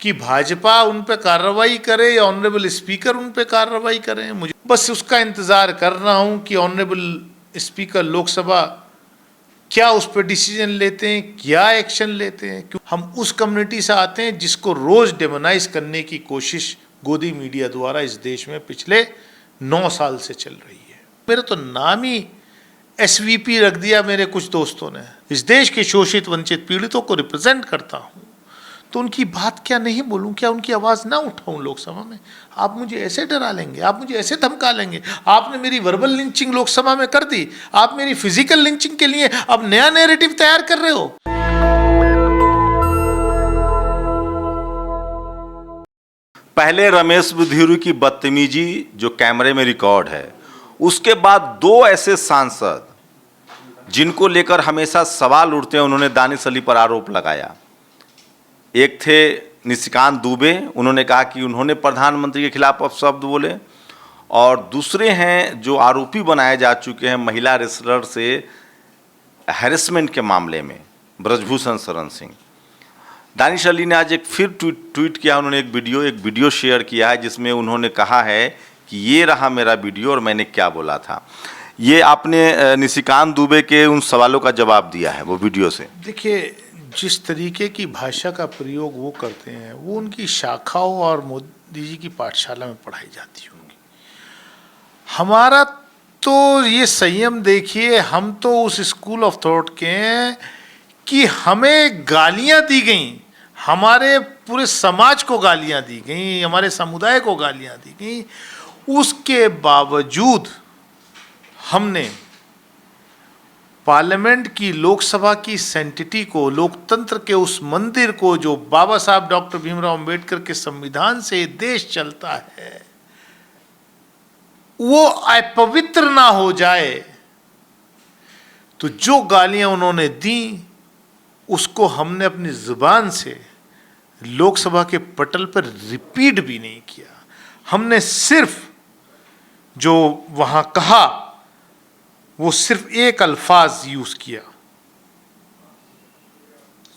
कि भाजपा उन पे कार्रवाई करे या ऑनरेबल स्पीकर उन पे कार्रवाई करें। मुझे बस उसका इंतजार कर रहा हूं कि ऑनरेबल स्पीकर लोकसभा क्या उस पर डिसीजन लेते हैं, क्या एक्शन लेते हैं। क्यों हम उस कम्युनिटी से आते हैं जिसको रोज डेमोनाइज करने की कोशिश गोदी मीडिया द्वारा इस देश में पिछले 9 साल से चल रही है। मेरा तो नाम ही SVP रख दिया मेरे कुछ दोस्तों ने। इस देश के शोषित वंचित पीड़ितों को रिप्रेजेंट करता हूं, तो उनकी बात क्या नहीं बोलूं, क्या उनकी आवाज ना उठाऊं लोकसभा में? आप मुझे ऐसे डरा लेंगे, आप मुझे ऐसे धमका लेंगे। आपने मेरी वर्बल लिंचिंग लोकसभा में कर दी, आप मेरी फिजिकल लिंचिंग के लिए अब नया नैरेटिव तैयार कर रहे हो। पहले रमेश बिधूरी की बदतमीजी जो कैमरे में रिकॉर्ड है, उसके बाद 2 ऐसे सांसद जिनको लेकर हमेशा सवाल उठते हैं, उन्होंने दानिश अली पर आरोप लगाया। एक थे निशिकांत दुबे, उन्होंने कहा कि उन्होंने प्रधानमंत्री के खिलाफ अपशब्द बोले, और दूसरे हैं जो आरोपी बनाए जा चुके हैं महिला रेसलर से हैरेसमेंट के मामले में, ब्रजभूषण शरण सिंह। दानिश अली ने आज एक फिर ट्वीट किया, उन्होंने एक वीडियो शेयर किया है जिसमें उन्होंने कहा है कि ये रहा मेरा वीडियो और मैंने क्या बोला था। ये आपने निशिकांत दुबे के उन सवालों का जवाब दिया है वो वीडियो से। देखिए, जिस तरीके की भाषा का प्रयोग वो करते हैं वो उनकी शाखाओं और मोदी जी की पाठशाला में पढ़ाई जाती होंगी। हमारा तो ये संयम देखिए, हम तो उस स्कूल ऑफ थॉट के हैं कि हमें गालियां दी गई, हमारे पूरे समाज को गालियां दी गई, हमारे समुदाय को गालियां दी गई, उसके बावजूद हमने पार्लियामेंट की, लोकसभा की सेंटिटी को, लोकतंत्र के उस मंदिर को जो बाबा साहब डॉक्टर भीमराव अंबेडकर के संविधान से देश चलता है, वो अपवित्र ना हो जाए। तो जो गालियां उन्होंने दी उसको हमने अपनी जुबान से लोकसभा के पटल पर रिपीट भी नहीं किया। हमने सिर्फ जो वहां कहा वो सिर्फ एक अल्फाज यूज किया।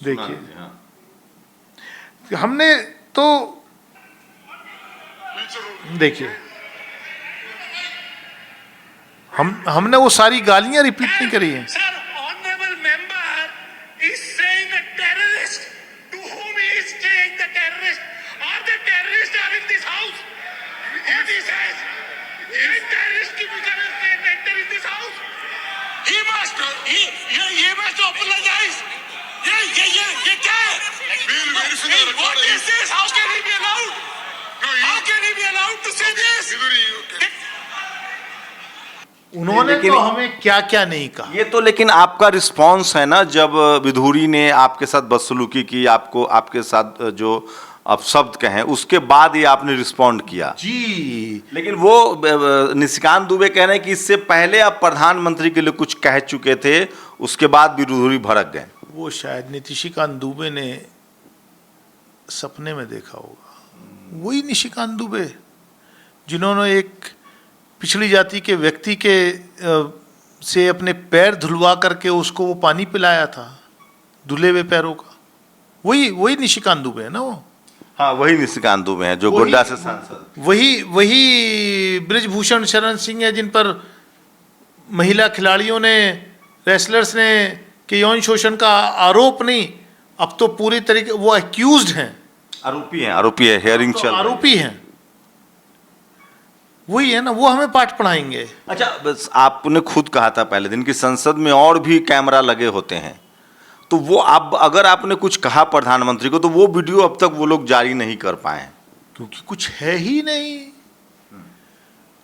देखिए, हमने तो देखिए हमने वो सारी गालियां रिपीट नहीं करी हैं। उन्होंने तो हमें क्या क्या नहीं कहा। ये तो लेकिन आपका रिस्पांस है ना, जब बिधूरी ने आपके साथ बदसलूकी की, आपको आपके साथ जो अपशब्द कहें, उसके बाद ही आपने रिस्पॉन्ड किया जी। लेकिन वो निशिकांत दुबे कह रहे हैं कि इससे पहले आप प्रधानमंत्री के लिए कुछ कह चुके थे, उसके बाद बिधूरी भड़क गए। वो शायद निशिकांत दुबे ने सपने में देखा होगा। वही निशिकांत दुबे जिन्होंने एक पिछड़ी जाति के व्यक्ति के से अपने पैर धुलवा करके उसको वो पानी पिलाया था, धुले हुए पैरों का। वही निशिकांत दुबे है ना वो। हाँ, वही निशिकांत दुबे हैं जो गोड्डा से सांसद। वही ब्रजभूषण शरण सिंह है जिन पर महिला खिलाड़ियों ने, रेसलर्स ने कि यौन शोषण का आरोप नहीं, अब तो पूरी तरीके वो एक्यूज्ड हैं, आरोपी है, हियरिंग चल रही है, आरोपी हैं। वही है ना, वो हमें पाठ पढ़ाएंगे। अच्छा, बस आपने खुद कहा था पहले दिन कि संसद में और भी कैमरा लगे होते हैं, तो वो अब अगर आपने कुछ कहा प्रधानमंत्री को तो वो वीडियो अब तक वो लोग जारी नहीं कर पाए, क्योंकि कुछ है ही नहीं।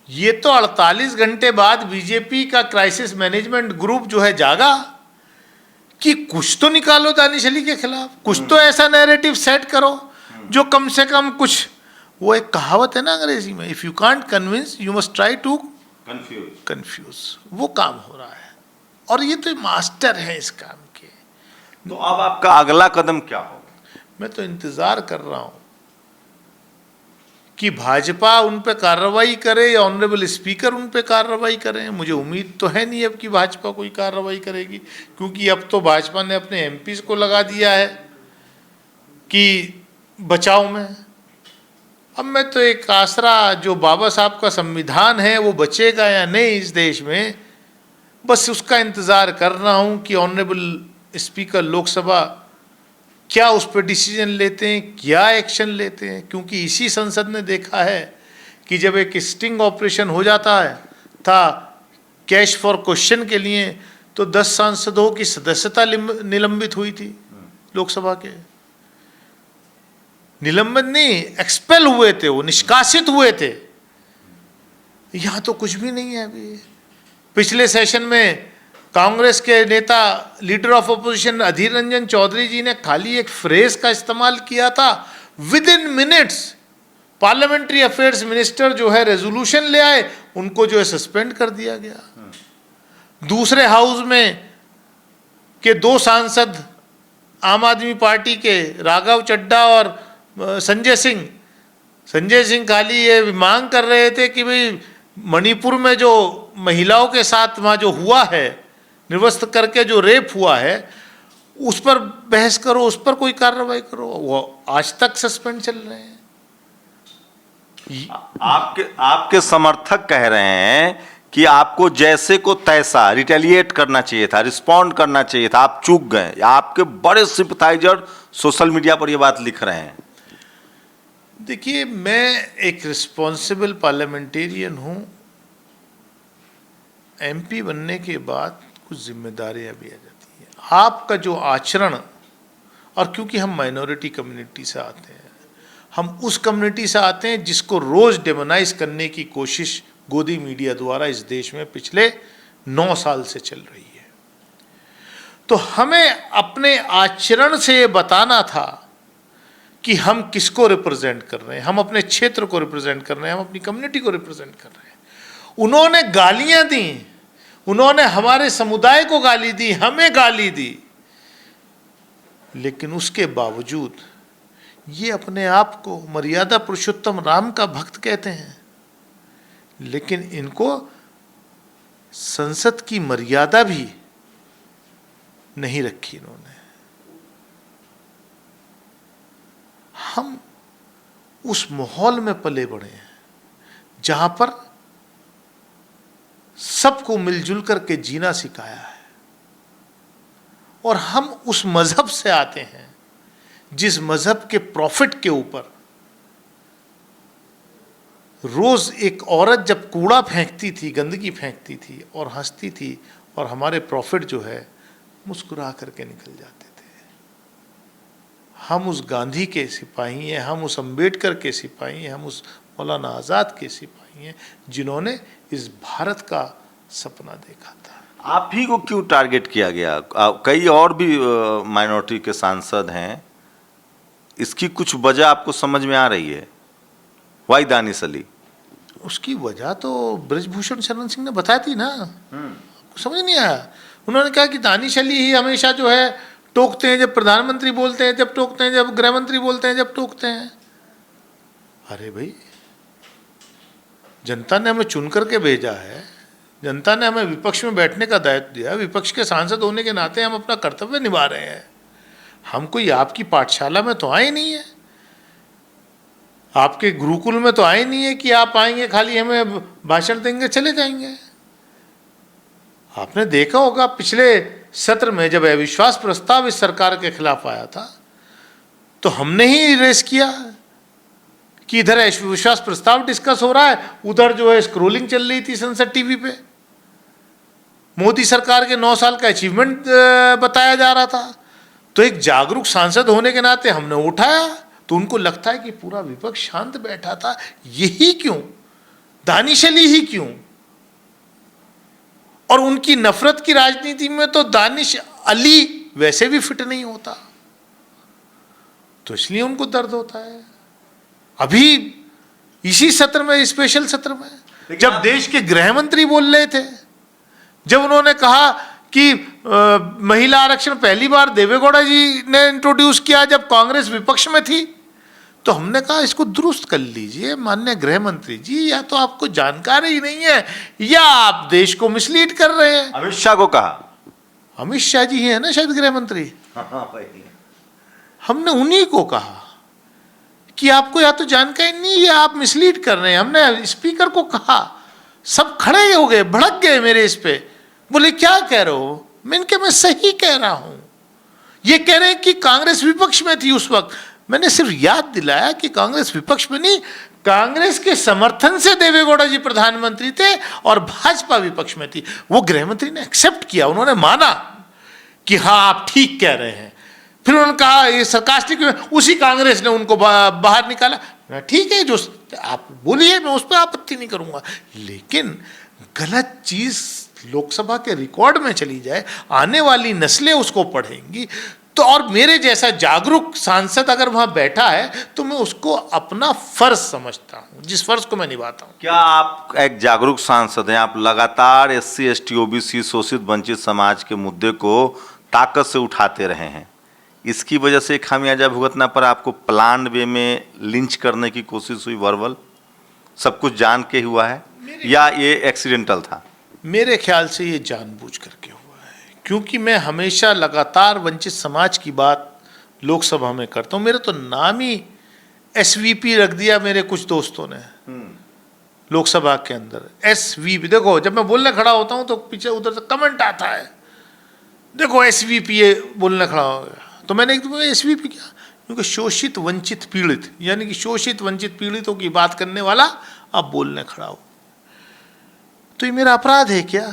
ये तो 48 घंटे बाद बीजेपी का क्राइसिस मैनेजमेंट ग्रुप जो है जागा कि कुछ तो निकालो दानिश अली के खिलाफ, कुछ तो ऐसा नैरेटिव सेट करो जो कम से कम कुछ। वो एक कहावत है ना अंग्रेजी में, if you can't convince you must try to confuse. वो काम हो रहा है और ये तो मास्टर है इस काम के। तो अब आपका अगला कदम क्या होगा? मैं तो इंतजार कर रहा हूं कि भाजपा उन पे कार्रवाई करे या ऑनरेबल स्पीकर उन पे कार्रवाई करें। मुझे उम्मीद तो है नहीं अब कि भाजपा कोई कार्रवाई करेगी, क्योंकि अब तो भाजपा ने अपने एमपीज को लगा दिया है कि बचाव में। अब मैं तो एक आसरा, जो बाबा साहब का संविधान है वो बचेगा या नहीं इस देश में, बस उसका इंतज़ार कर रहा हूँ कि ऑनरेबल स्पीकर लोकसभा क्या उस पर डिसीजन लेते हैं, क्या एक्शन लेते हैं। क्योंकि इसी संसद ने देखा है कि जब एक स्टिंग ऑपरेशन हो जाता है था कैश फॉर क्वेश्चन के लिए, तो 10 सांसदों की सदस्यता निलंबित हुई थी लोकसभा के। निलंबित नहीं, एक्सपेल हुए थे, वो निष्कासित हुए थे। यहां तो कुछ भी नहीं है अभी। पिछले सेशन में कांग्रेस के नेता, leader of opposition Adhir Ranjan Chaudhary जी ने खाली एक फ्रेज का इस्तेमाल किया था, with in minutes parliamentary affairs minister जो है रेजोल्यूशन ले आए, उनको जो है सस्पेंड कर दिया गया। दूसरे हाउस में के 2 सांसद आम आदमी पार्टी के, राघव चड्ढा और संजय सिंह खाली ये मांग कर रहे थे कि भाई मणिपुर में जो महिलाओं के साथ वहाँ जो हुआ है, निर्वस्त्र करके जो रेप हुआ है, उस पर बहस करो, उस पर कोई कार्रवाई करो। वो आज तक सस्पेंड चल रहे हैं। आपके समर्थक कह रहे हैं कि आपको जैसे को तैसा रिटेलिएट करना चाहिए था, रिस्पॉन्ड करना चाहिए था, आप चूक गए। आपके बड़े सिंपैथाइजर सोशल मीडिया पर यह बात लिख रहे हैं। देखिए, मैं एक रिस्पॉन्सिबल पार्लियामेंटेरियन हूँ। एमपी बनने के बाद कुछ जिम्मेदारियां भी आ जाती हैं। आपका जो आचरण, और क्योंकि हम माइनॉरिटी कम्युनिटी से आते हैं, हम उस कम्युनिटी से आते हैं जिसको रोज़ डेमोनाइज करने की कोशिश गोदी मीडिया द्वारा इस देश में पिछले 9 साल से चल रही है। तो हमें अपने आचरण से ये बताना था कि हम किसको रिप्रेजेंट कर रहे हैं, हम अपने क्षेत्र को रिप्रेजेंट कर रहे हैं, हम अपनी कम्युनिटी को रिप्रेजेंट कर रहे हैं। उन्होंने गालियां दी, उन्होंने हमारे समुदाय को गाली दी, हमें गाली दी, लेकिन उसके बावजूद ये अपने आप को मर्यादा पुरुषोत्तम राम का भक्त कहते हैं, लेकिन इनको संसद की मर्यादा भी नहीं रखी इन्होंने। हम उस माहौल में पले बढ़े हैं जहां पर सबको मिलजुल करके जीना सिखाया है, और हम उस मजहब से आते हैं जिस मजहब के प्रॉफिट के ऊपर रोज एक औरत जब कूड़ा फेंकती थी, गंदगी फेंकती थी और हंसती थी, और हमारे प्रॉफिट जो है मुस्कुरा करके निकल जाते थे। हम उस गांधी के सिपाही हैं, हम उस अंबेडकर के सिपाही हैं, हम उस मौलाना आज़ाद के सिपाही हैं जिन्होंने इस भारत का सपना देखा था। आप ही को क्यों टारगेट किया गया? कई और भी माइनॉरिटी के सांसद हैं, इसकी कुछ वजह आपको समझ में आ रही है? वाई दानिश अली? उसकी वजह तो ब्रजभूषण शरण सिंह ने बताई थी ना, समझ नहीं आया। उन्होंने कहा कि दानिश अली ही हमेशा जो है टोकते हैं, जब प्रधानमंत्री बोलते हैं जब टोकते हैं, जब गृह मंत्री बोलते हैं जब टोकते हैं। अरे भाई, जनता ने हमें चुन करके भेजा है, जनता ने हमें विपक्ष में बैठने का दायित्व दिया, विपक्ष के सांसद होने के नाते हम अपना कर्तव्य निभा रहे हैं। हम कोई आपकी पाठशाला में तो आए नहीं है, आपके गुरुकुल में तो आए नहीं है कि आप आएंगे खाली हमें भाषण देंगे चले जाएंगे। आपने देखा होगा पिछले सत्र में जब अविश्वास प्रस्ताव इस सरकार के खिलाफ आया था, तो हमने ही रेस किया कि इधर अविश्वास प्रस्ताव डिस्कस हो रहा है, उधर जो है स्क्रोलिंग चल रही थी संसद टीवी पे, मोदी सरकार के 9 साल का अचीवमेंट बताया जा रहा था। तो एक जागरूक सांसद होने के नाते हमने उठाया, तो उनको लगता है कि पूरा विपक्ष शांत बैठा था, यही क्यों, दानिश अली ही क्यों? और उनकी नफरत की राजनीति में तो दानिश अली वैसे भी फिट नहीं होता, तो इसलिए उनको दर्द होता है। अभी इसी सत्र में, स्पेशल सत्र में, जब देश के गृह मंत्री बोल रहे थे, जब उन्होंने कहा कि महिला आरक्षण पहली बार देवेगौड़ा जी ने इंट्रोड्यूस किया जब कांग्रेस विपक्ष में थी, तो हमने कहा इसको दुरुस्त कर लीजिए माननीय गृह मंत्री जी, या तो आपको जानकारी ही नहीं है या आप देश को मिसलीड कर रहे हैं। अमित शाह को कहा, अमित शाह जी है ना शायद गृह मंत्री, हमने उन्हीं को कहा कि आपको या तो जानकारी नहीं या आप मिसलीड कर रहे हैं। हमने स्पीकर को कहा, सब खड़े हो गए, भड़क गए मेरे इस पे, बोले क्या कह रहे हो? मैं सही कह रहा हूं। ये कह रहे हैं कि कांग्रेस विपक्ष में थी उस वक्त। मैंने सिर्फ याद दिलाया कि कांग्रेस विपक्ष में नहीं, कांग्रेस के समर्थन से देवेगौड़ा जी प्रधानमंत्री थे और भाजपा विपक्ष में थी। वो गृह मंत्री ने एक्सेप्ट किया, उन्होंने माना कि हाँ आप ठीक कह रहे हैं। फिर उन्होंने कहा ये सरकास्टिक, उसी कांग्रेस ने उनको बाहर निकाला। ठीक है, जो आप बोलिए, मैं उस पर आपत्ति नहीं करूंगा, लेकिन गलत चीज लोकसभा के रिकॉर्ड में चली जाए, आने वाली नस्लें उसको पढ़ेंगी, तो और मेरे जैसा जागरूक सांसद अगर वहां बैठा है तो मैं उसको अपना फर्ज समझता हूं, जिस फर्ज को मैं निभाता हूं। क्या आप एक जागरूक सांसद हैं? आप लगातार SC ST OBC शोषित वंचित समाज के मुद्दे को ताकत से उठाते रहे हैं, इसकी वजह से खामियाजा भुगतना पर आपको प्लान वे में लिंच करने की कोशिश हुई, वर्बल सब कुछ जान के हुआ है या ये एक्सीडेंटल था? मेरे ख्याल से ये जानबूझ करके हुआ है, क्योंकि मैं हमेशा लगातार वंचित समाज की बात लोकसभा में करता हूँ। मेरा तो नाम ही SVP रख दिया मेरे कुछ दोस्तों ने लोकसभा के अंदर, SVP। देखो जब मैं बोलने खड़ा होता हूँ तो पीछे उधर से कमेंट आता है, देखो SVP ये बोलने खड़ा हो गया, तो मैंने एक SVP किया, क्योंकि शोषित वंचित पीड़ित, यानी कि शोषित वंचित पीड़ितों की बात करने वाला अब बोलने खड़ा हो, तो ये मेरा अपराध है क्या?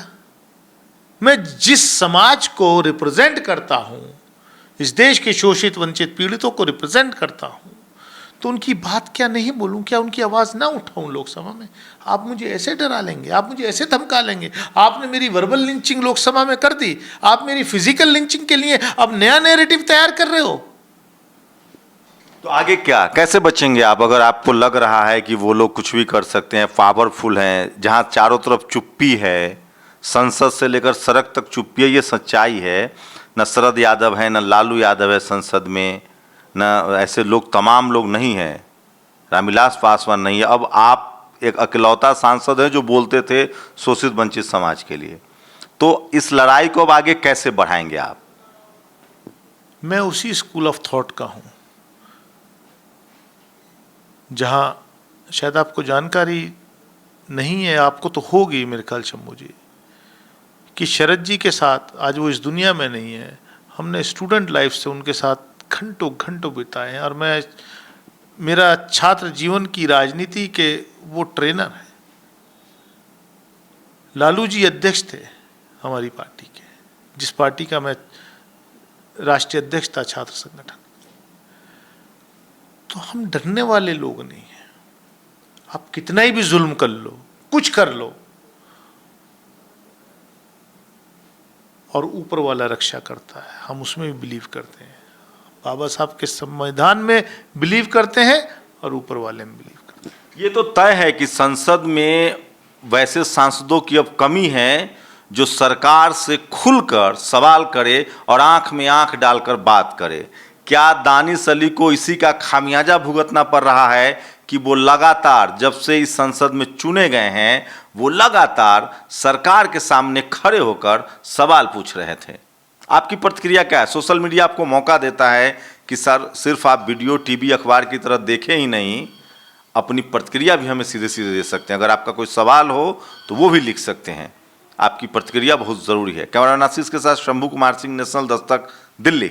मैं जिस समाज को रिप्रेजेंट करता हूं, इस देश के शोषित वंचित पीड़ितों को रिप्रेजेंट करता हूं, तो उनकी बात क्या नहीं बोलूं? क्या उनकी आवाज ना उठाऊं लोकसभा में? आप मुझे ऐसे डरा लेंगे, आप मुझे ऐसे धमका लेंगे। आपने मेरी वर्बल लिंचिंग लोकसभा में कर दी, आप मेरी फिजिकल लिंचिंग के लिए अब नया नैरेटिव तैयार कर रहे हो। तो आगे क्या, कैसे बचेंगे आप? अगर आपको लग रहा है कि वो लोग कुछ भी कर सकते हैं, पावरफुल हैं, जहां चारों तरफ चुप्पी है, संसद से लेकर सड़क तक चुप्पी है, ये सच्चाई है। न शरद यादव है, न लालू यादव है संसद में, न ऐसे लोग, तमाम लोग नहीं हैं, रामविलास पासवान नहीं है। अब आप एक अकेलौता सांसद हैं जो बोलते थे शोषित वंचित समाज के लिए। तो इस लड़ाई को अब आगे कैसे बढ़ाएंगे आप? मैं उसी स्कूल ऑफ थॉट का हूं जहां शायद आपको जानकारी नहीं है, आपको तो होगी मेरे ख्याल शंभू जी, कि शरद जी के साथ, आज वो इस दुनिया में नहीं है, हमने स्टूडेंट लाइफ से उनके साथ घंटों घंटों बिताए हैं, और मैं, मेरा छात्र जीवन की राजनीति के वो ट्रेनर है। लालू जी अध्यक्ष थे हमारी पार्टी के, जिस पार्टी का मैं राष्ट्रीय अध्यक्ष था छात्र संगठन। तो हम डरने वाले लोग नहीं हैं। आप कितना ही भी जुल्म कर लो, कुछ कर लो, और ऊपर वाला रक्षा करता है, हम उसमें भी बिलीव करते हैं। बाबा साहब के संविधान में बिलीव करते हैं और ऊपर वाले में बिलीव करते हैं। ये तो तय है कि संसद में वैसे सांसदों की अब कमी है जो सरकार से खुलकर सवाल करे और आंख में आंख डालकर बात करे। क्या दानिश अली को इसी का खामियाजा भुगतना पड़ रहा है कि वो लगातार, जब से इस संसद में चुने गए हैं, वो लगातार सरकार के सामने खड़े होकर सवाल पूछ रहे थे? आपकी प्रतिक्रिया क्या है? सोशल मीडिया आपको मौका देता है कि सर सिर्फ आप वीडियो, टीवी, अखबार की तरह देखें ही नहीं, अपनी प्रतिक्रिया भी हमें सीधे सीधे दे सकते हैं। अगर आपका कोई सवाल हो तो वो भी लिख सकते हैं। आपकी प्रतिक्रिया बहुत ज़रूरी है। कैमरा नासिर के साथ शंभू कुमार सिंह, नेशनल दस्तक, दिल्ली।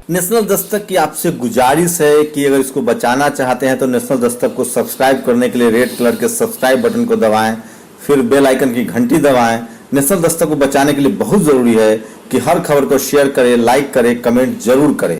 नेशनल दस्तक की आपसे गुजारिश है कि अगर इसको बचाना चाहते हैं तो नेशनल दस्तक को सब्सक्राइब करने के लिए रेड कलर के सब्सक्राइब बटन को दबाएं, फिर बेल आइकन की घंटी दबाएं। नेशनल दस्तक को बचाने के लिए बहुत जरूरी है कि हर खबर को शेयर करें, लाइक करें, कमेंट जरूर करें।